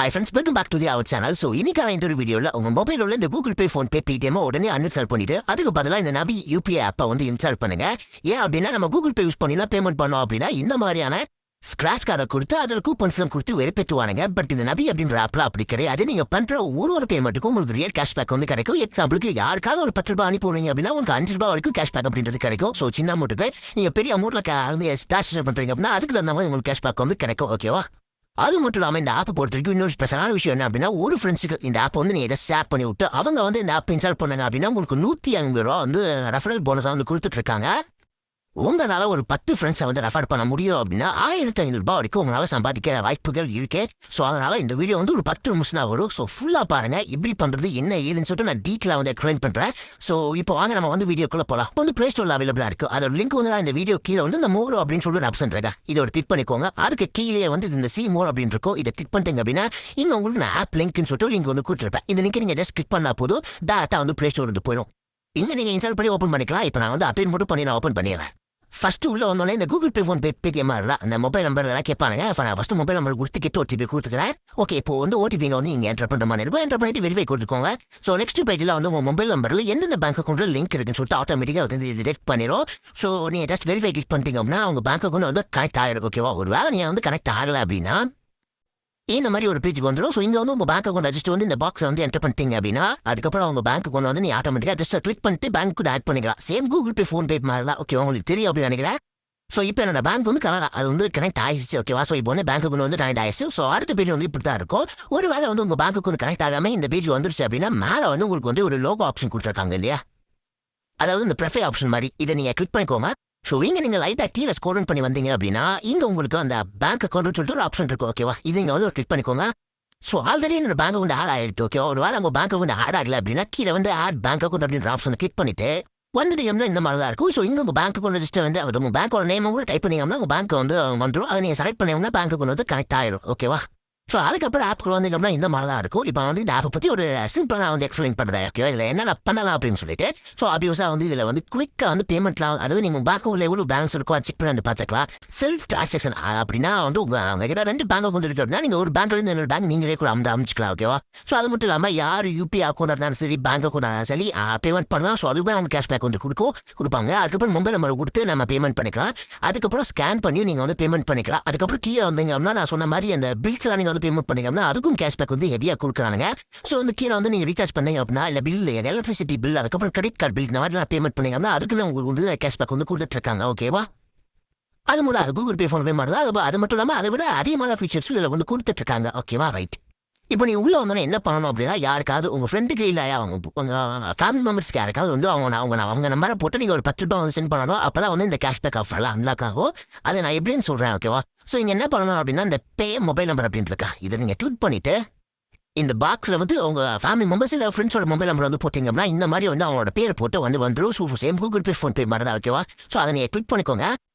Hi friends, welcome back to our channel. So இன்னைக்கான இந்த வீடியோல உங்க மொபைல்ல இந்த Google Pay, Phone Pay, Paytm உடனே அன்இன்ஸ்டால் பண்ணிட்டு அதுக்கு பதிலா இந்த நபி UPI ஆப்பை வந்து இன்ஸ்டால் பண்ணுங்க. ஏன் அப்படின்னா நம்ம Google Pay யூஸ் பண்ணினா பேமெண்ட் பண்ணோம் அப்படின்னா இந்த மாதிரியான ஸ்கிராட்ச் கார்டை கொடுத்து அதில் கூப்பன்ஸ்லாம் கொடுத்து வெறுப்பேற்றுவானுங்க. பட் இந்த நபி அப்படின்ற ஆப்ல அப்படி கிடையாது. நீங்க பண்ற ஒரு பேமெண்ட்டுக்கும் உங்களுக்கு ரியல் கேஷ்பேக் வந்து கிடைக்கும். எக்ஸாம்பிளுக்கு யாருக்காவது ஒரு 10 ரூபாய் அனுப்புவீங்க அப்படின்னா உங்களுக்கு 5 ரூபாய் வரைக்கும் கேஷ்பேக் அப்படின்றது கிடைக்கும். ஸோ சின்ன அமௌண்ட்டுக்கு நீங்க பெரிய அமௌண்ட்ல ஸ்டார்ட் பண்றீங்க அப்படின்னா அதுக்கு தகுந்த மாதிரி உங்களுக்கு கேஷ்பேக் வந்து கிடைக்கும். ஓகேவா? அது மட்டும் இல்லாமல் இந்த ஆப்பை பொறுத்த வரைக்கும் இன்னொரு ஸ்பெஷலான விஷயம் என்ன அப்படின்னா ஒரு ஃப்ரெண்ட்ஸுக்கு இந்த ஆப்பை வந்து நீங்கள் எதை ஷேர் பண்ணி விட்டு அவங்க வந்து இந்த ஆப் இன்ஸ்டால் பண்ணாங்க அப்படின்னா உங்களுக்கு 150 ரூபா வந்து ரெஃபரல் போனஸாக வந்து கொடுத்துட்டு இருக்காங்க. உங்களால் ஒரு 10 ஃப்ரெண்ட்ஸை வந்து ரெஃபர் பண்ண முடியும் அப்படின்னா 1500 ரூபாய் வரைக்கும் உங்களால் சம்பாதிக்கிற வாய்ப்புகள் இருக்கு. ஸோ அதனால் இந்த வீடியோ வந்து ஒரு 10 நிமிஷம் தான் வரும். ஸோ ஃபுல்லாக பாருங்கள் இப்படி பண்ணுறது என்ன ஏதுன்னு சொல்லிட்டு நான் டீட்டெயிலாக வந்து எக்ஸ்பிளைன் பண்ணுறேன். ஸோ இப்போ வாங்க நம்ம வந்து வீடியோக்குள்ளே போகலாம். வந்து ப்ளே ஸ்டோரில் அவைலபிளாக இருக்குது. அதோட லிங்க் வந்து நான் இந்த வீடியோ கீழே வந்து இந்த மோர் அப்படின்னு சொல்லி ஒரு ஆப்ஷன் இருக்கா இதை ஒரு கிளிக் பண்ணிக்கோங்க. அதுக்கு கீழே வந்து இந்த சி மோர் அப்படின்னு இருக்கும். இதை கிளிக் பண்ணிட்டீங்க அப்படின்னா இங்கே உங்களுக்கு நான் ஆப் லிங்க்னு சொல்லிட்டு லிங்க் வந்து கொடுத்துருப்பேன். இந்த லிங்க் நீங்கள் ஜஸ்ட் கிளிக் பண்ணால் போதும் டேரெக்டாக வந்து ப்ளே ஸ்டோர் வந்து போயிடும். இங்கே நீங்கள் இன்ஸ்டால் பண்ணி ஓப்பன் பண்ணிக்கலாம். இப்போ நான் வந்து அப்டேட் மட்டும் பண்ணி நான் ஓப்பன் பண்ணிடுறேன். ஃபர்ஸ்ட் உள்ள வந்தோடனே இந்த Google Pay, Phone Pay, Paytm அந்த மொபைல் நம்பர் எல்லாம் கேட்பாங்க. நான் ஃபர்ஸ்ட் மொபைல் நம்பர் கொடுத்து OTP கொடுத்துக்கிறேன். ஓகே, இப்போ வந்து ஓடிபிங்க வந்து நீங்கள் என்டர் பண்ணுற மாதிரி இருக்கும். என்டர் பண்ணிட்டு வெரிஃபை கொடுத்துக்கோங்க. ஸோ நெக்ஸ்ட் பேஜில் வந்து உங்கள் மொபைல் நம்பரில் எந்தெந்த பேங்க் அக்கௌண்ட்டில் லிங்க் இருக்குன்னு சொல்லிட்டு ஆட்டோமேட்டிக்காக வந்து டிடெக்ட் பண்ணிடும். ஸோ நீங்கள் ஜஸ்ட் வெரிஃபை கிளிக் பண்ணிட்டீங்க அப்படின்னா உங்கள் பேங்க் அக்கௌண்ட் வந்து கனெக்ட் ஆகிடும். ஓகேவா? ஒரு வேலை நீங்கள் வந்து கனெக்ட் ஆகலை அப்படின்னா இந்த மாதிரி ஒரு பேஜுக்கு வந்துடும். ஸோ இங்கே வந்து உங்கள் பேங்க் அக்கௌண்ட் ஜஸ்ட் வந்து இந்த பாக்ஸை வந்து என்டர் பண்ணிட்டீங்க அப்படின்னா அதுக்கப்புறம் உங்கள் பேங்க் அக்கௌண்ட் வந்து நீ ஆட்டோமேட்டிக்காக ஜஸ்ட் கிளிக் பண்ணிட்டு பேங்க் கூட ஆட் பண்ணிக்கலாம். Same Google Pay, Phone Pay மாதிரி தான். ஓகே, உங்களுக்கு தெரியும் அப்படின்னு நினைக்கிறேன். ஸோ இப்போ என்னோட பேங்க் வந்து அது வந்து கனெக்ட் ஆகிடுச்சு. ஓகேவா? ஸோ இப்போ வந்து பேங்க் அக்கௌண்ட் வந்து கனெக்ட் ஆகிடுச்சு. ஸோ அடுத்த பேஜ் வந்து இப்படி தான் இருக்கும். ஒரு வேலை வந்து உங்கள் பேங்க் அக்கௌண்ட் கனெக்ட் ஆகாமல் இந்த பேஜ் வந்துருச்சு அப்படின்னா மேலே வந்து உங்களுக்கு வந்து ஒரு லோகோ ஆப்ஷன் கொடுத்துருக்காங்க இல்லையா, அதாவது இந்த ப்ரொஃபைல் ஆப்ஷன் மாதிரி. இதை நீங்கள் கிளிக் பண்ணிக்கோங்க. ஸோ இங்கே நீங்கள் லைட்டாக கீழே ஸ்க்ரோல் பண்ணி வந்தீங்க அப்படின்னா இங்கே உங்களுக்கு அந்த பேங்க் அக்கௌண்ட்னு சொல்லிட்டு ஒரு ஆப்ஷன் இருக்கும். ஓகேவா? இது நீங்கள் வந்து ஒரு கிளிக் பண்ணிக்கோங்க. ஸோ ஆல்ரெடி என்னோட பேங்க் அக்கௌண்ட் ஆட் ஆகிருக்கு. ஓகேவா? ஒரு வேலை உங்கள் பேங்க் அக்கௌண்ட் ஆட் ஆகலை அப்படின்னா கீழே வந்து ஆட் பேங்க் அக்கௌண்ட் அப்படின்ற ஆப்ஷனை கிளிக் பண்ணிட்டு வந்துட்டு இந்த மாதிரி தான் இருக்கும். ஸோ இங்கே உங்கள் பேங்க் அக்கௌண்ட் ரெஜிஸ்டர் வந்து உங்கள் பேங்க்கோட நேம் கூட டைப் பண்ணிங்கன்னா உங்கள் பேங்க் வந்து வந்துடும். அதை நீங்கள் செலக்ட் பண்ணிங்கன்னா பேங்க் அக்கௌண்ட் வந்து கனெக்ட் ஆகிடும். ஓகேவா? ஸோ அதுக்கப்புறம் ஆப்புக்கு வந்தீங்கன்னா இந்த மாதிரி தான் இருக்கும். இப்போ வந்து இந்த ஆப்பை பற்றி ஒரு சிம்பிளாக நான் வந்து எக்ஸ்பிளைன் பண்ணுறேன். ஓகேவா? இதில் என்ன பண்ணலாம் அப்படின்னு சொல்லிட்டு ஸோ அபியூஸாக வந்து இதில் வந்து குவிக்காக வந்து பேமெண்ட்லாம் அதாவது நீங்கள் பேங்க் அக்கௌண்ட்டில் எவ்வளோ பேலன்ஸ் இருக்கோ செக் பண்ணி வந்து பார்த்துக்கலாம். செல்ஃப் டிரான்சாக்ஷன் அப்படின்னா வந்து உங்ககிட்ட 2 பேங்க் அக்கௌண்ட் இருக்குது அப்படின்னா நீங்கள் ஒரு பேங்க்லேருந்து இன்னொரு பேங்க் நீங்களே கூட அமைச்சிக்கலாம். ஓகேவா? ஸோ அது மட்டும் இல்லாமல் யார் UPI அக்கௌண்ட் இருந்தாலும் சரி பேங்க் அக்கௌண்ட் இருந்தாலும் சரி பேமெண்ட் பண்ணலாம். ஸோ அதுவே அவங்க கேஷ்பேக் வந்து கொடுப்பாங்க. அதுக்கப்புறம் மொபைல் நம்பர் கொடுத்து நம்ம பேமெண்ட் பண்ணிக்கலாம். அதுக்கப்புறம் ஸ்கேன் பண்ணி நீங்கள் வந்து பேமெண்ட் பண்ணிக்கலாம். அதுக்கப்புறம் கீழே வந்தீங்க அப்படின்னா நான் சொன்ன மாதிரி அந்த பில்ஸ்லாம் நீங்கள் வந்து பேமெண்ட் பண்ணிங்க அப்படின்னா அதுக்கும் கேஷ்பேக் வந்து ஹெவியாக கொடுக்குறாங்க. ஸோ வந்து கீழே வந்து நீங்கள் ரீசார்ஜ் பண்ணீங்க அப்படின்னா இல்லை பில் எலக்ட்ரிசிட்டி பில் அதுக்கப்புறம் கிரெடிட் கார்டு பில் இந்த மாதிரி பேமெண்ட் பண்ணீங்க அப்படின்னா அதுக்குமே உங்களுக்கு வந்து கேஷ்பேக் வந்து கொடுத்துட்ருக்காங்க. ஓகேவா? அது மூலம் அது Google Pay, Phone Pay மாதிரி தான். அது மட்டும் இல்லாமல் அதை விட அதிகமான ஃபீச்சர்ஸும் இதில் வந்து கொடுத்துட்ருக்காங்க. ஓகேவா? ரைட். இப்போ நீ உள்ளே வந்தோன்னே என்ன பண்ணணும் அப்படின்னா யாருக்காவது உங்கள் ஃப்ரெண்டுக்கு இல்லை உங்கள் ஃபேமிலி மெம்பர்ஸ்க்கு யாருக்காவது வந்து அவங்க நம்பரை போட்டு நீங்கள் ஒரு 10 ரூபாய் வந்து சென்ட் பண்ணணும். அப்போ தான் வந்து இந்த கேஷ்பேக் ஆஃபர்லாம் அன்லாக் ஆகும். அதை நான் எப்படின்னு சொல்கிறேன். ஓகேவா? ஸோ இங்கே என்ன பண்ணணும் அப்படின்னா இந்த பே மொபைல் நம்பர் அப்படின்னு இருக்கா இதை நீங்கள் கிளிக் பண்ணிவிட்டு இந்த பாக்ஸில் வந்து உங்கள் ஃபேமிலி மெம்பர்ஸ் இல்லை ஃப்ரெண்ட்ஸோட மொபைல் நம்பர் வந்து போட்டிங்க அப்படின்னா இந்த மாதிரி வந்து அவங்களோட பேரை போட்டு வந்துடும். So same Google Pay, Phone Pay மாதிரி தான். ஓகேவா? ஸோ அதை நீங்கள் கிளிக் பண்ணிக்கோங்க.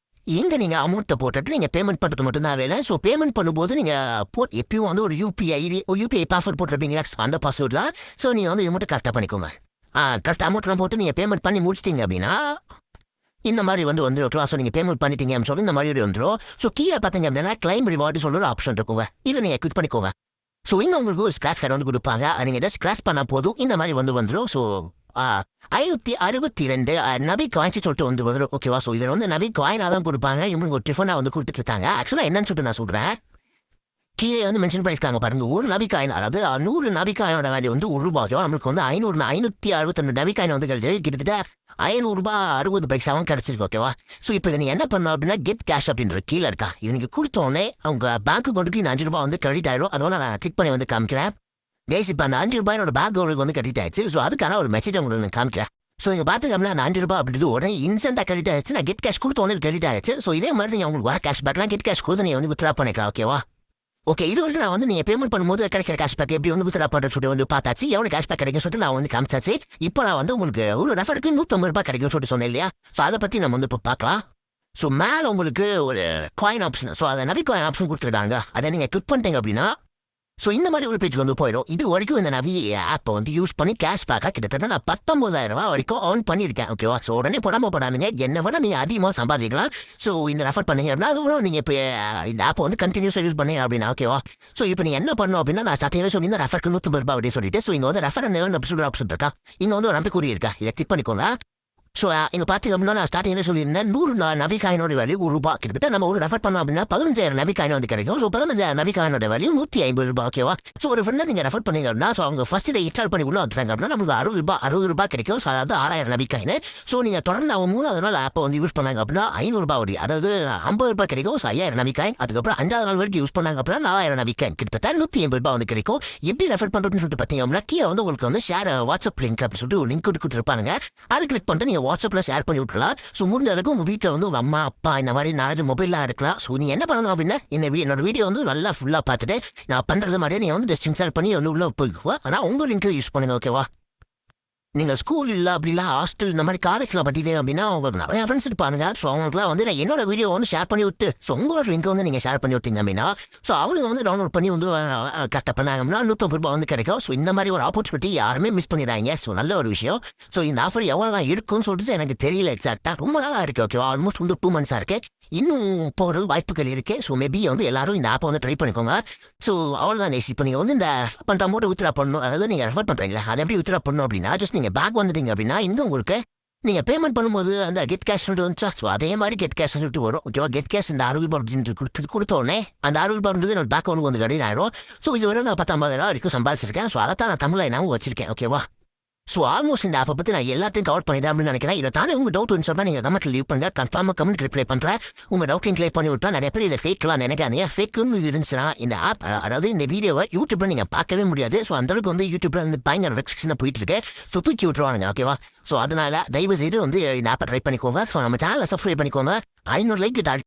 இங்கே நீங்கள் அமௌண்ட்டை போட்டுட்டு நீங்கள் பேமெண்ட் பண்ணுறது மட்டும்தான் வேலை. ஸோ பேமெண்ட் பண்ணும்போது நீங்கள் எப்பயும் வந்து ஒரு UPI பாஸ்வேர்ட் போட்டிருப்பீங்களா அந்த பாஸ்வேர்ட் தான். ஸோ நீங்கள் வந்து இது மட்டும் கரெக்டாக பண்ணிக்கோங்க. கரெக்டாக அமௌண்ட்லாம் போட்டு நீங்கள் பேமெண்ட் பண்ணி முடிச்சிட்டிங்க அப்படின்னா இந்த மாதிரி வந்து வந்துடும். ஸோ நீங்கள் பேமெண்ட் பண்ணிட்டீங்க அப்படின்னு சொல்லி இந்த மாதிரி வந்துடும். ஸோ கீழே பார்த்தீங்க அப்படின்னா கிளைம் ரிவார்டு சொல்ல ஒரு ஆப்ஷன் இருக்குங்க. இதை நீங்கள் கிளிக் பண்ணிக்கோங்க. ஸோ இங்கே உங்களுக்கு ஒரு ஸ்க்ராட்ச் கார்டு வந்து கொடுப்பாங்க. அதை நீங்கள் ஜஸ்ட் ஸ்க்ராட்ச் பண்ணால் போதும் இந்த மாதிரி வந்துடும். ஸோ 562 நபி காயின்ஸ் சொல்லிட்டு வந்து வந்துடும். ஓகேவா? ஸோ இதில் வந்து நபி காயினாக தான் கொடுப்பாங்க. இவங்க ஒரு டிஃபனாக வந்து கொடுத்துட்டு இருக்காங்க. ஆக்சுவலாக என்னன்னு சொல்லிட்டு நான் சொல்கிறேன். கீழே வந்து மென்ஷன் பண்ணியிருக்காங்க பாருங்கள். ஒரு நபிக்காயின் அதாவது 100 நபிக்காயோட வேல்யூ வந்து ₹1. நம்மளுக்கு வந்து 562 நபிக்காயின் வந்து கிடைச்சது. கிட்டத்தட்ட ₹500.60 கிடச்சிருக்கு. ஓகேவா? ஸோ இப்போ இதை நீங்கள் என்ன பண்ணணும் அப்படின்னா கெட் கேஷ் அப்படின்ற கீழே இருக்கா இது நீங்கள் கொடுத்தோடனே அவங்க பேங்க் அக்கௌண்ட்டுக்கு இந்த 5 ரூபாய் வந்து கிரெடிட் ஆயிடும். அதோட நான் கிளிக் பண்ணி வந்து காமிக்கிறேன். கேஸ் இப்போ அந்த 5 ரூபாயோட பேங்க் அக்கௌண்ட்டுக்கு வந்து கிரெடிட் ஆயிடுச்சு. ஸோ அதுக்கான ஒரு மெசேஜ் உங்களுக்கு நான் காமிக்கிறேன். ஸோ நீங்கள் பார்த்துக்கோம்னா அந்த 5 ரூபாய் அப்படின்றது உடனே இன்ஸ்டன்ட்டாக கிரெடிட் ஆயிடுச்சு. நான் கெட் கேஷ் கொடுத்தோடனே கிரெடிட் ஆயிடுச்சு. ஸோ இதே மாதிரி நீங்கள் உங்களுக்கு வர கேஷ் பேக்லாம் கெட் கேஷ் கொடுத்து நீங்கள் வந்து வித்ரா பண்ணிக்கலாம். ஓகேவா? ஓகே, இது வரைக்கும் நான் வந்து நீங்கள் பேமெண்ட் பண்ணும்போது கிடைக்கிற கேஷ்பேக் எப்படி வந்து வித்ரா பண்ணுறது சொல்லிட்டு வந்து பார்த்தாச்சு. எவ்வளோ கேஷ்பேக் கிடைக்கும் சொல்லிட்டு நான் வந்து காமிச்சாச்சு. இப்போ நான் வந்து உங்களுக்கு ஒரு ரெஃபருக்கு ₹150 கிடைக்கும் சொல்லிட்டு சொன்னேன் இல்லையா? ஸோ அதை பற்றி நம்ம வந்து இப்போ பார்க்கலாம். ஸோ மேலே உங்களுக்கு ஒரு காயின் ஆப்ஷன் ஸோ அதை நபி காயின் ஆப்ஷன் கொடுத்துருக்காங்க. அதை நீங்கள் கிளிக் பண்ணிட்டீங்க அப்படின்னா ஸோ இந்த மாதிரி ஒரு பேஜ் வந்து போயிடும். இது வரைக்கும் இந்த நவி ஆப்பை வந்து யூஸ் பண்ணி கேஷ்பேக்காக கிட்டத்தட்ட நான் 19,000 வரைக்கும் ஏர்ன் பண்ணியிருக்கேன். ஓகேவா? ஸோ உடனே போடாமல் போடாதுங்க, என்ன விட நீங்கள் அதிகமாக சம்பாதிக்கலாம். ஸோ இந்த ரெஃபர் பண்ணீங்க அப்படின்னா அதுவும் நீங்கள் இப்போ இந்த ஆப்பை வந்து கண்டினியூஸாக யூஸ் பண்ணீங்க அப்படின்னா ஓகேவா? ஸோ இப்போ நீங்கள் என்ன பண்ணணும் அப்படின்னா நான் ஸ்டார்டிங்கில் சொல்லி இந்த ரெஃபருக்கு 150 ரூபாய் அப்படின்னு சொல்லிட்டு ஸோ இங்கே வந்து ரெஃபர் ஆப்ஷன் இருக்கா, இங்கே வந்து ஒரு நம்பிக்கை இருக்கா, இதை கிளிக் பண்ணிக்கோங்க. ஸோ இங்கே பார்த்தீங்க அப்படின்னா நான் ஸ்டார்டிங்கில் சொல்லியிருந்தேன் 100 நபிகாயினோட வேல்யூ ₹1 கிட்டத்தட்ட நம்ம ஒரு ரெஃபர் பண்ணோம் அப்படின்னா 15,000 நபிகாயின் வந்து கிடைக்கும். ஸோ 15,000 நபிகாயினோட வேல்யூ ₹150 ஓகேவா? ஸோ ஒரு ஃப்ரெண்டை நீங்கள் ரெஃபர் பண்ணீங்க அப்படின்னா ஸோ அவங்க ஃபஸ்ட் இதை இன்ஸ்டால் பண்ணி உள்ள வந்துட்டாங்க அப்படின்னா நம்மளுக்கு ₹60 கிடைக்கும். ஸோ அதாவது 6,000 நபிகாயின். ஸோ நீங்கள் தொடர்ந்து அவங்க 3வது நாள் ஆப்பை வந்து யூஸ் பண்ணாங்க அப்படின்னா ₹500 வரும், அதாவது ₹50 கிடைக்கும். ஸோ 5,000 நபிகாயின். அதுக்கப்புறம் 5வது நாள் வரைக்கும் யூஸ் பண்ணாங்க அப்படின்னா 4,000 நபிகாயின், கிட்டத்தட்ட ₹180 வந்து கிடைக்கும். எப்படி ரெஃபர் பண்ணுறதுன்னு சொல்லிட்டு பார்த்தீங்க அப்படின்னா கீழே வந்து உங்களுக்கு வந்து ஷேர் வாட்ஸ்அப் லிங்க் அப்படின்னு சொல்லிட்டு ஒரு லிங்க் கொடுத்துருப்பாங்க. அது கிளிக் பண்ணிட்டு நீங்கள் வாட்ஸ்அப்பில் ஷேர் பண்ணி விட்டுலாம். ஸோ முடிஞ்ச அளவுக்கு உங்கள் வீட்டில் வந்து உங்கள் அம்மா அப்பா இந்த மாதிரி 4 மொபைல்லாம் இருக்கலாம். ஸோ நீங்கள் என்ன பண்ணணும் அப்படின்னா என்னோட வீடியோ வந்து நல்லா ஃபுல்லாக பார்த்துட்டு நான் பண்ணுறது மாதிரியே நீங்கள் வந்து ஜஸ்ட் இன்ஸ்டால் பண்ணி வந்து உள்ள போய்க்குவா. ஆனால் உங்கள் லிங்க்கை யூஸ் பண்ணுங்க ஓகேவா? நீங்கள் ஸ்கூல் இல்லை அப்படி இல்லை ஹாஸ்டல் இந்த மாதிரி காலேஜில் படிக்கிறீங்க அப்படின்னா உங்களுக்கு நிறைய ஃப்ரெண்ட்ஸ் இருப்பாங்க. ஸோ அவங்களுக்குலாம் வந்து நான் என்னோட வீடியோ வந்து ஷேர் பண்ணி விட்டு ஸோ உங்களோட லிங்க் வந்து நீங்கள் ஷேர் பண்ணி விட்டீங்க அப்படின்னா ஸோ அவங்க வந்து டவுன்லோட் பண்ணி வந்து கரெக்டாக பண்ணாங்க அப்படின்னா ₹150 வந்து கிடைக்கும். ஸோ இந்த மாதிரி ஒரு ஆப்பர்ச்சுனிட்டி யாருமே மிஸ் பண்ணிடுறாங்க. ஸோ நல்ல ஒரு விஷயம். ஸோ இந்த ஆஃபர் எவ்வளோ நாள் இருக்குன்னு சொல்லிட்டு எனக்கு தெரியல எக்ஸாக்டாக, ரொம்ப நாளாக இருக்குது ஓகேவா? ஆல்மோஸ்ட் வந்து 2 மந்த்ஸாக இருக்குது. இன்னும் போகிறது வாய்ப்புகள் இருக்குது. ஸோ மேபி வந்து எல்லாரும் இந்த ஆப்பை வந்து ட்ரை பண்ணிக்கோங்க. ஸோ அவ்வளோதான் நேசி. இப்போ நீங்கள் வந்து இந்த பண்ணுற அமௌண்ட்டை வித்ரா பண்ணணும், அதாவது நீங்கள் ரெஃபர் பண்ணுறீங்களா அதை எப்படி வித்ரா பண்ணணும் அப்படின்னா ஜஸ்ட் நீங்கள் பேக் வந்துட்டீங்க அப்படின்னா இங்கே உங்களுக்கு நீங்கள் பேமெண்ட் பண்ணும்போது அந்த கெட் கேஷ் சொல்லிட்டு வந்துச்சா ஸோ அதே மாதிரி கெட் கேஷ் சொல்லிட்டு வரும் ஓகேவா? கெட் கேஷ் இந்த ₹60 கொடுத்தோடனே அந்த ₹60 என்னோட பேக் வந்து கடின ஆயிரும். ஸோ இது வரை நான் 19,000 வரைக்கும் சம்பாதிச்சிருக்கேன். ஸோ அதை தான் நான் தமிழில் என்னாவும் வச்சிருக்கேன் ஓகேவா? ஸோ ஆல்மோஸ்ட் இந்த ஆப்பை பற்றி நான் எல்லாத்தையும் கவர் பண்ணிட்டேன் அப்படின்னு நினைக்கிறேன். இதை தானே உங்கள் டவுட் இருந்துச்சுன்னா நீங்கள் கமெண்ட்டில் லீவ் பண்ணுங்கள். கன்ஃபார்மாக கமெண்ட் ரிப்ளை பண்ணுறேன். உங்கள் டவுட்டையும் கிளியர் பண்ணி விட்டா நிறைய பேர் இதை ஃபேக்கெலாம் நினைக்காதீங்க. ஃபேக்குன்னு இருந்துச்சுன்னா இந்த ஆப் அதாவது இந்த வீடியோவை யூடியூப்பில் நீங்கள் பார்க்கவே முடியாது. ஸோ அந்தளவுக்கு வந்து யூடியூப்பில் வந்து பயங்கர ரெஸ்ட்ரிக்ஷனாக போயிட்டு இருக்கு. ஸோ தூக்கி விட்டுருவாங்க ஓகேவா? ஸோ அதனால் தயவு செய்து வந்து இந்த ஆப்பை ட்ரை பண்ணிக்கோங்க. ஸோ நம்ம சேனலை சப்ஸ்கிரைப் பண்ணிக்கோங்க. 500 லைக்